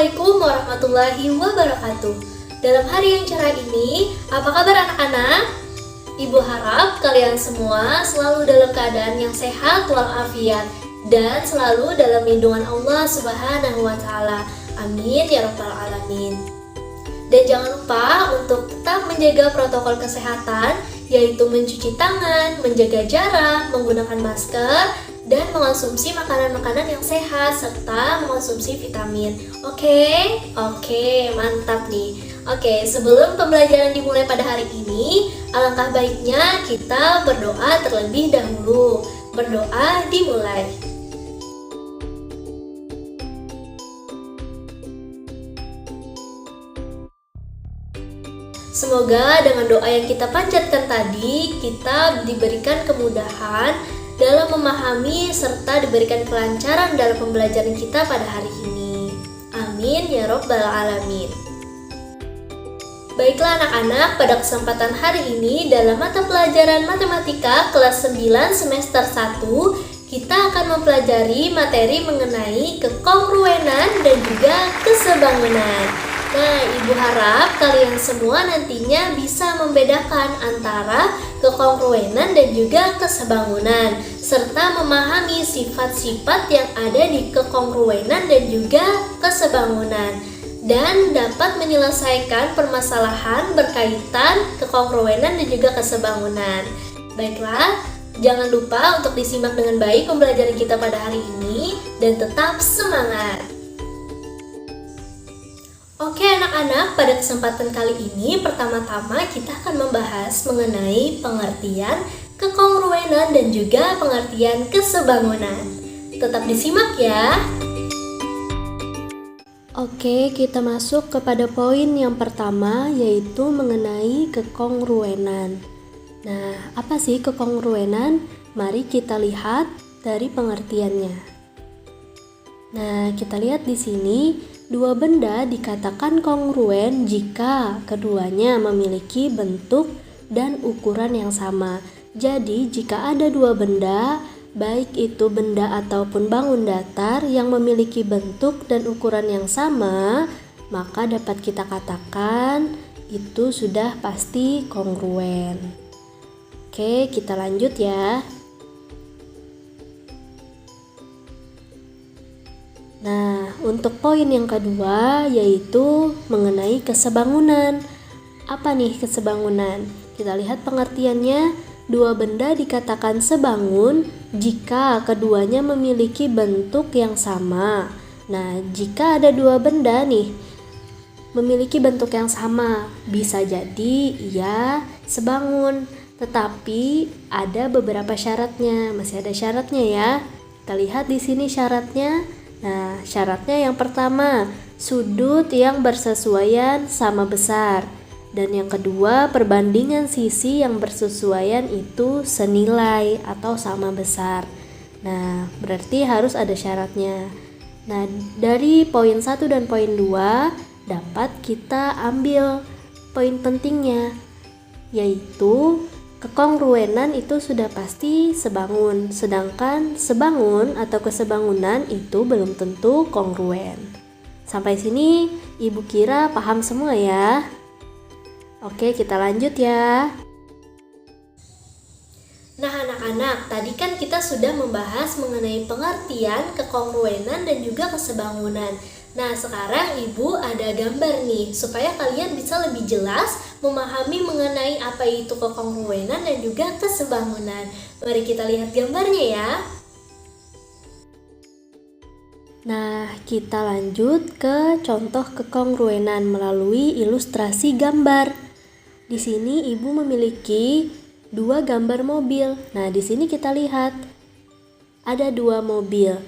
Assalamualaikum warahmatullahi wabarakatuh. Dalam hari yang cerah ini, apa kabar anak-anak? Ibu harap kalian semua selalu dalam keadaan yang sehat walafiat dan selalu dalam lindungan Allah Subhanahu wa Ta'ala. Amin ya Rabbal Alamin. Dan jangan lupa untuk tetap menjaga protokol kesehatan, yaitu mencuci tangan, menjaga jarak, menggunakan masker, dan mengonsumsi makanan-makanan yang sehat serta mengonsumsi vitamin. Oke, mantap nih. Oke, sebelum pembelajaran dimulai pada hari ini, alangkah baiknya kita berdoa terlebih dahulu. Berdoa dimulai. Semoga dengan doa yang kita panjatkan tadi, kita diberikan kemudahan dalam memahami serta diberikan kelancaran dalam pembelajaran kita pada hari ini. Amin ya Rabbal Alamin. Baiklah anak-anak, pada kesempatan hari ini dalam mata pelajaran Matematika kelas 9 semester 1, kita akan mempelajari materi mengenai kekongruenan dan juga kesebangunan. Nah, Ibu harap kalian semua nantinya bisa membedakan antara kekongruenan dan juga kesebangunan, serta memahami sifat-sifat yang ada di kekongruenan dan juga kesebangunan, dan dapat menyelesaikan permasalahan berkaitan kekongruenan dan juga kesebangunan. Baiklah, jangan lupa untuk disimak dengan baik pembelajaran kita pada hari ini dan tetap semangat. Oke anak-anak, pada kesempatan kali ini pertama-tama kita akan membahas mengenai pengertian kekongruenan dan juga pengertian kesebangunan. Tetap disimak ya. Oke, kita masuk kepada poin yang pertama, yaitu mengenai kekongruenan. Nah, apa sih kekongruenan? Mari kita lihat dari pengertiannya. Nah, kita lihat di sini. Dua benda dikatakan kongruen jika keduanya memiliki bentuk dan ukuran yang sama. Jadi, jika ada dua benda, baik itu benda ataupun bangun datar yang memiliki bentuk dan ukuran yang sama, maka dapat kita katakan itu sudah pasti kongruen. Oke, kita lanjut ya. Nah, untuk poin yang kedua yaitu mengenai kesebangunan. Apa nih kesebangunan? Kita lihat pengertiannya. Dua benda dikatakan sebangun jika keduanya memiliki bentuk yang sama. Nah, jika ada dua benda nih memiliki bentuk yang sama, bisa jadi ia sebangun. Tetapi ada beberapa syaratnya. Masih ada syaratnya ya. Kita lihat di sini syaratnya. Nah, syaratnya yang pertama, sudut yang bersesuaian sama besar. Dan yang kedua, perbandingan sisi yang bersesuaian itu senilai atau sama besar. Nah, berarti harus ada syaratnya. Nah, dari poin 1 dan poin 2 dapat kita ambil poin pentingnya, yaitu kekongruenan itu sudah pasti sebangun, sedangkan sebangun atau kesebangunan itu belum tentu kongruen. Sampai sini Ibu kira paham semua ya? Oke, kita lanjut ya. Nah anak-anak, tadi kan kita sudah membahas mengenai pengertian kekongruenan dan juga kesebangunan. Nah sekarang Ibu ada gambar nih, supaya kalian bisa lebih jelas memahami mengenai apa itu kekongruenan dan juga kesebangunan. Mari kita lihat gambarnya ya. Nah, kita lanjut ke contoh kekongruenan melalui ilustrasi gambar. Di sini Ibu memiliki dua gambar mobil. Nah, di sini kita lihat ada dua mobil.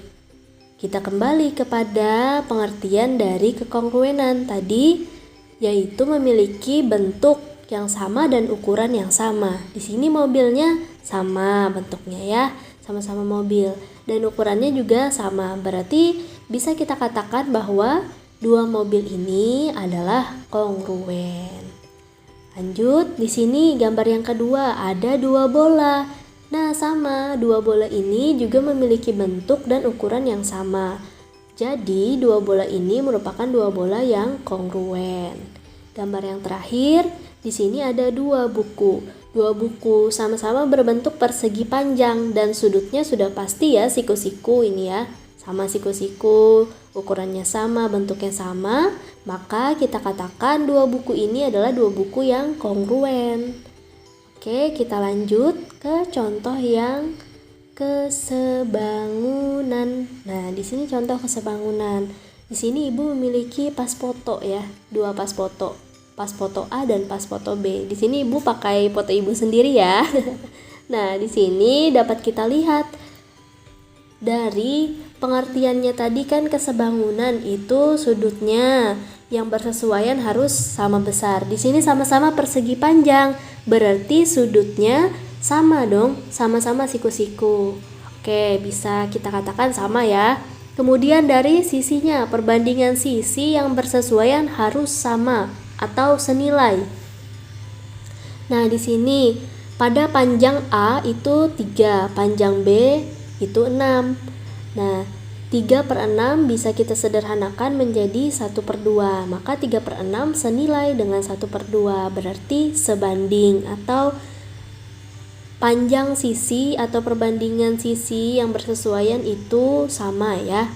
Kita kembali kepada pengertian dari kekongruenan tadi, yaitu memiliki bentuk yang sama dan ukuran yang sama. Di sini mobilnya sama bentuknya ya, sama-sama mobil, dan ukurannya juga sama. Berarti bisa kita katakan bahwa dua mobil ini adalah kongruen. Lanjut, di sini gambar yang kedua ada dua bola. Nah, sama, dua bola ini juga memiliki bentuk dan ukuran yang sama. Jadi dua bola ini merupakan dua bola yang kongruen. Gambar yang terakhir, di sini ada dua buku. Dua buku sama-sama berbentuk persegi panjang dan sudutnya sudah pasti ya siku-siku ini ya. Sama siku-siku, ukurannya sama, bentuknya sama, maka kita katakan dua buku ini adalah dua buku yang kongruen. Oke, kita lanjut ke contoh yang kesebangunan. Nah, di sini contoh kesebangunan. Di sini Ibu memiliki pas foto ya, dua pas foto A dan pas foto B. Di sini Ibu pakai foto Ibu sendiri ya. Nah, di sini dapat kita lihat dari pengertiannya tadi kan kesebangunan itu sudutnya yang bersesuaian harus sama besar. Di sini sama-sama persegi panjang, berarti sudutnya sama dong, sama-sama siku-siku. Oke, bisa kita katakan sama ya. Kemudian dari sisinya, perbandingan sisi yang bersesuaian harus sama atau senilai. Nah, di sini pada panjang A itu 3, panjang B itu 6. Nah, 3/6 bisa kita sederhanakan menjadi 1/2. Maka 3/6 senilai dengan 1/2, berarti sebanding atau panjang sisi atau perbandingan sisi yang bersesuaian itu sama ya.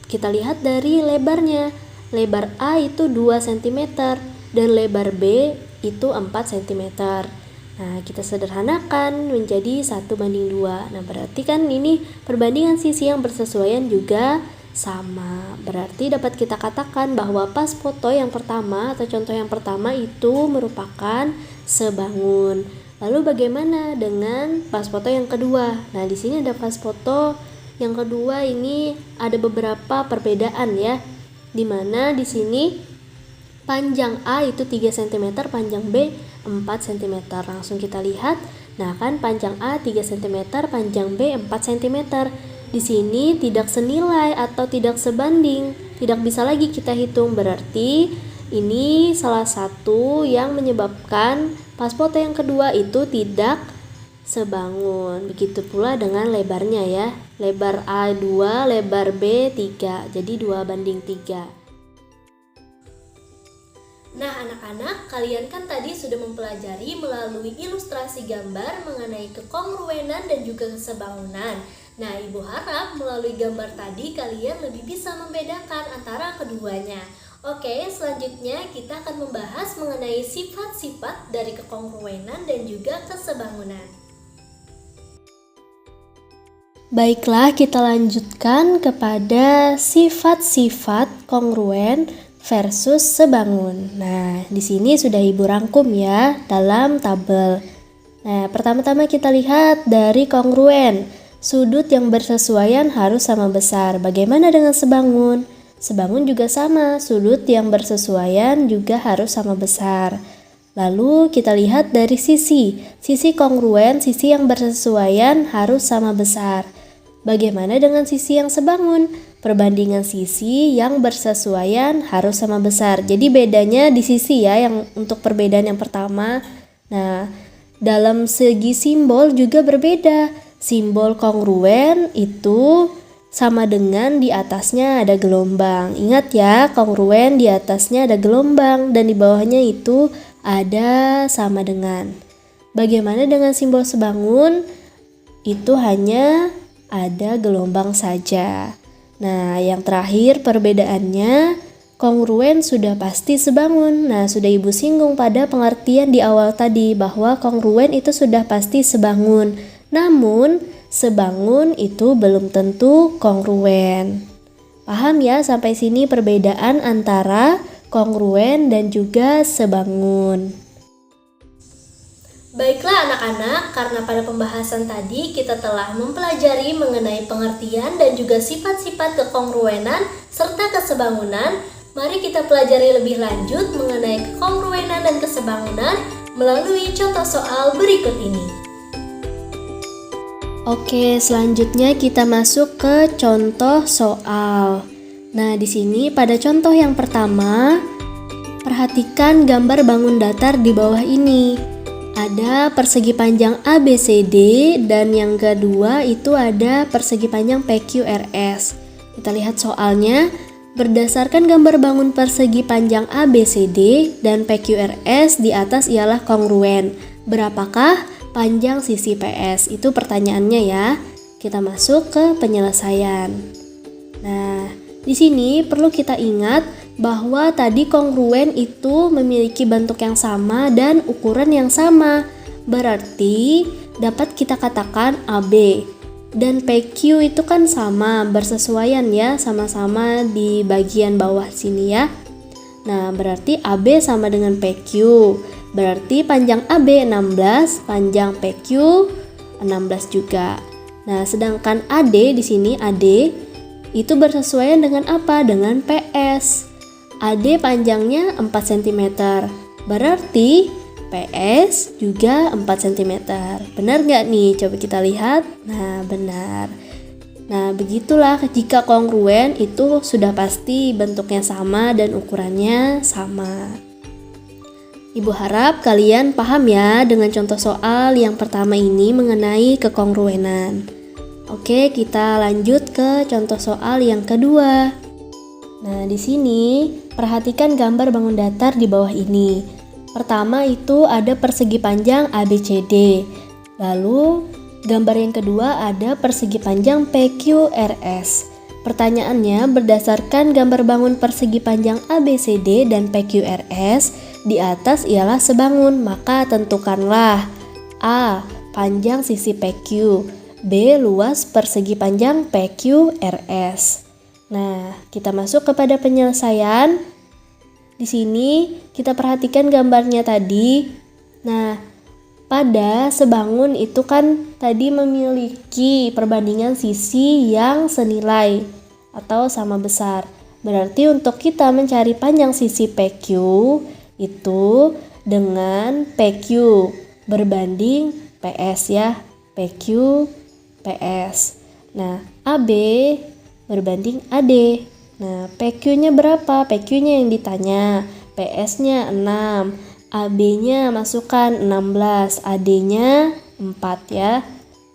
Kita lihat dari lebarnya. Lebar A itu 2 cm dan lebar B itu 4 cm. Nah, kita sederhanakan menjadi 1/2. Nah, berarti kan ini perbandingan sisi yang bersesuaian juga sama. Berarti dapat kita katakan bahwa pas foto yang pertama atau contoh yang pertama itu merupakan sebangun. Lalu bagaimana dengan pas foto yang kedua? Nah, di sini ada pas foto yang kedua ini ada beberapa perbedaan ya. Dimana di sini panjang A itu 3 cm, panjang B 4 cm. Langsung kita lihat. Nah, kan panjang A 3 cm, panjang B 4 cm. Di sini tidak senilai atau tidak sebanding. Tidak bisa lagi kita hitung. Berarti ini salah satu yang menyebabkan pas foto yang kedua itu tidak sebangun. Begitu pula dengan lebarnya ya. Lebar A 2, lebar B 3. Jadi 2/3. Nah, anak-anak, kalian kan tadi sudah mempelajari melalui ilustrasi gambar mengenai kekongruenan dan juga kesebangunan. Nah, Ibu harap melalui gambar tadi kalian lebih bisa membedakan antara keduanya. Oke, selanjutnya kita akan membahas mengenai sifat-sifat dari kekongruenan dan juga kesebangunan. Baiklah, kita lanjutkan kepada sifat-sifat kongruen versus sebangun. Nah, di sini sudah Ibu rangkum ya dalam tabel. Nah, pertama-tama kita lihat dari kongruen. Sudut yang bersesuaian harus sama besar. Bagaimana dengan sebangun? Sebangun juga sama, sudut yang bersesuaian juga harus sama besar. Lalu kita lihat dari sisi. Sisi kongruen, sisi yang bersesuaian harus sama besar. Bagaimana dengan sisi yang sebangun? Perbandingan sisi yang bersesuaian harus sama besar. Jadi bedanya di sisi ya, yang untuk perbedaan yang pertama. Nah, dalam segi simbol juga berbeda. Simbol kongruen itu sama dengan di atasnya ada gelombang. Ingat ya, kongruen di atasnya ada gelombang dan di bawahnya itu ada sama dengan. Bagaimana dengan simbol sebangun? Itu hanya ada gelombang saja. Nah, yang terakhir perbedaannya, kongruen sudah pasti sebangun. Nah, sudah Ibu singgung pada pengertian di awal tadi bahwa kongruen itu sudah pasti sebangun. Namun, sebangun itu belum tentu kongruen. Paham ya sampai sini perbedaan antara kongruen dan juga sebangun. Baiklah anak-anak, karena pada pembahasan tadi kita telah mempelajari mengenai pengertian dan juga sifat-sifat kekongruenan serta kesebangunan, mari kita pelajari lebih lanjut mengenai kekongruenan dan kesebangunan melalui contoh soal berikut ini. Oke, selanjutnya kita masuk ke contoh soal. Nah, di sini pada contoh yang pertama, perhatikan gambar bangun datar di bawah ini. Ada persegi panjang ABCD dan yang kedua itu ada persegi panjang PQRS. Kita lihat soalnya. Berdasarkan gambar bangun persegi panjang ABCD dan PQRS di atas ialah kongruen. Berapakah panjang sisi PS? Itu pertanyaannya ya. Kita masuk ke penyelesaian. Nah, di sini perlu kita ingat bahwa tadi kongruen itu memiliki bentuk yang sama dan ukuran yang sama. Berarti dapat kita katakan AB. Dan PQ itu kan sama, bersesuaian ya, sama-sama di bagian bawah sini ya. Nah, berarti AB sama dengan PQ. Berarti panjang AB 16, panjang PQ 16 juga. Nah, sedangkan AD di sini AD itu bersesuaian dengan apa? Dengan PS. AD panjangnya 4 cm. Berarti PS juga 4 cm. Benar nggak nih? Coba kita lihat. Nah, benar. Nah, begitulah jika kongruen itu sudah pasti bentuknya sama dan ukurannya sama. Ibu harap kalian paham ya dengan contoh soal yang pertama ini mengenai kekongruenan. Oke, kita lanjut ke contoh soal yang kedua. Nah, di sini perhatikan gambar bangun datar di bawah ini. Pertama itu ada persegi panjang ABCD. Lalu gambar yang kedua ada persegi panjang PQRS. Pertanyaannya, berdasarkan gambar bangun persegi panjang ABCD dan PQRS di atas ialah sebangun, maka tentukanlah A. Panjang sisi PQ, B. Luas persegi panjang PQRS. Nah, kita masuk kepada penyelesaian. Di sini kita perhatikan gambarnya tadi. Nah, pada sebangun itu kan tadi memiliki perbandingan sisi yang senilai atau sama besar. Berarti untuk kita mencari panjang sisi PQ itu dengan PQ berbanding PS ya. PQ PS. Nah, AB berbanding AD. Nah, PQ-nya berapa? PQ-nya yang ditanya. PS-nya 6. AB-nya masukkan 16. AD-nya 4 ya.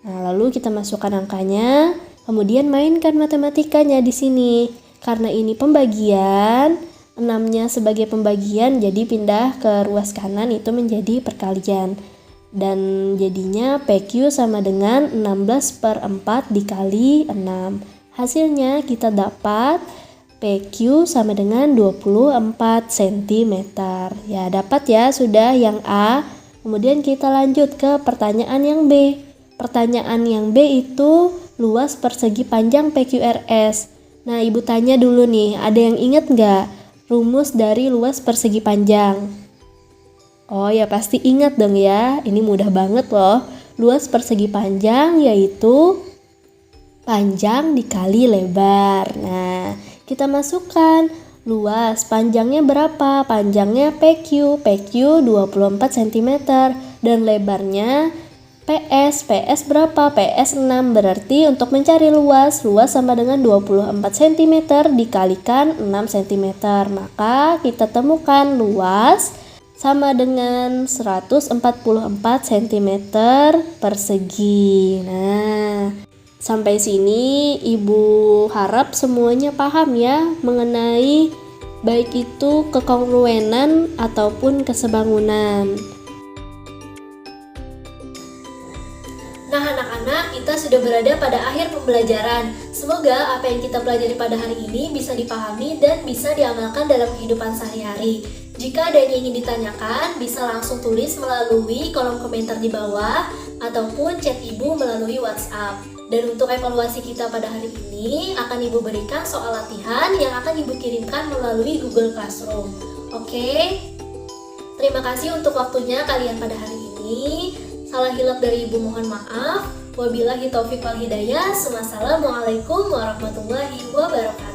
Nah, lalu kita masukkan angkanya. Kemudian mainkan matematikanya di sini. Karena ini pembagian, 6-nya sebagai pembagian, jadi pindah ke ruas kanan itu menjadi perkalian. Dan jadinya PQ sama dengan 16/4 dikali 6. Hasilnya kita dapat PQ sama dengan 24 cm. Ya, dapat ya sudah yang A. Kemudian kita lanjut ke pertanyaan yang B. Pertanyaan yang B itu luas persegi panjang PQRS. Nah, Ibu tanya dulu nih, ada yang ingat nggak rumus dari luas persegi panjang? Oh ya, pasti ingat dong ya. Ini mudah banget loh. Luas persegi panjang yaitu panjang dikali lebar. Nah, kita masukkan luas, panjangnya berapa? Panjangnya PQ 24 cm dan lebarnya PS berapa? PS 6. Berarti untuk mencari luas sama dengan 24 cm dikalikan 6 cm. Maka kita temukan luas sama dengan 144 cm persegi. Nah, sampai sini Ibu harap semuanya paham ya mengenai baik itu kekongruenan ataupun kesebangunan. Nah, anak-anak, kita sudah berada pada akhir pembelajaran. Semoga apa yang kita pelajari pada hari ini bisa dipahami dan bisa diamalkan dalam kehidupan sehari-hari. Jika ada yang ingin ditanyakan, bisa langsung tulis melalui kolom komentar di bawah ataupun chat Ibu melalui WhatsApp. Dan untuk evaluasi kita pada hari ini akan Ibu berikan soal latihan yang akan Ibu kirimkan melalui Google Classroom. Oke? Terima kasih untuk waktunya kalian pada hari ini. Salah hilap dari Ibu mohon maaf. Wabillahi taufiq wal hidayah. Wassalamualaikum warahmatullahi wabarakatuh.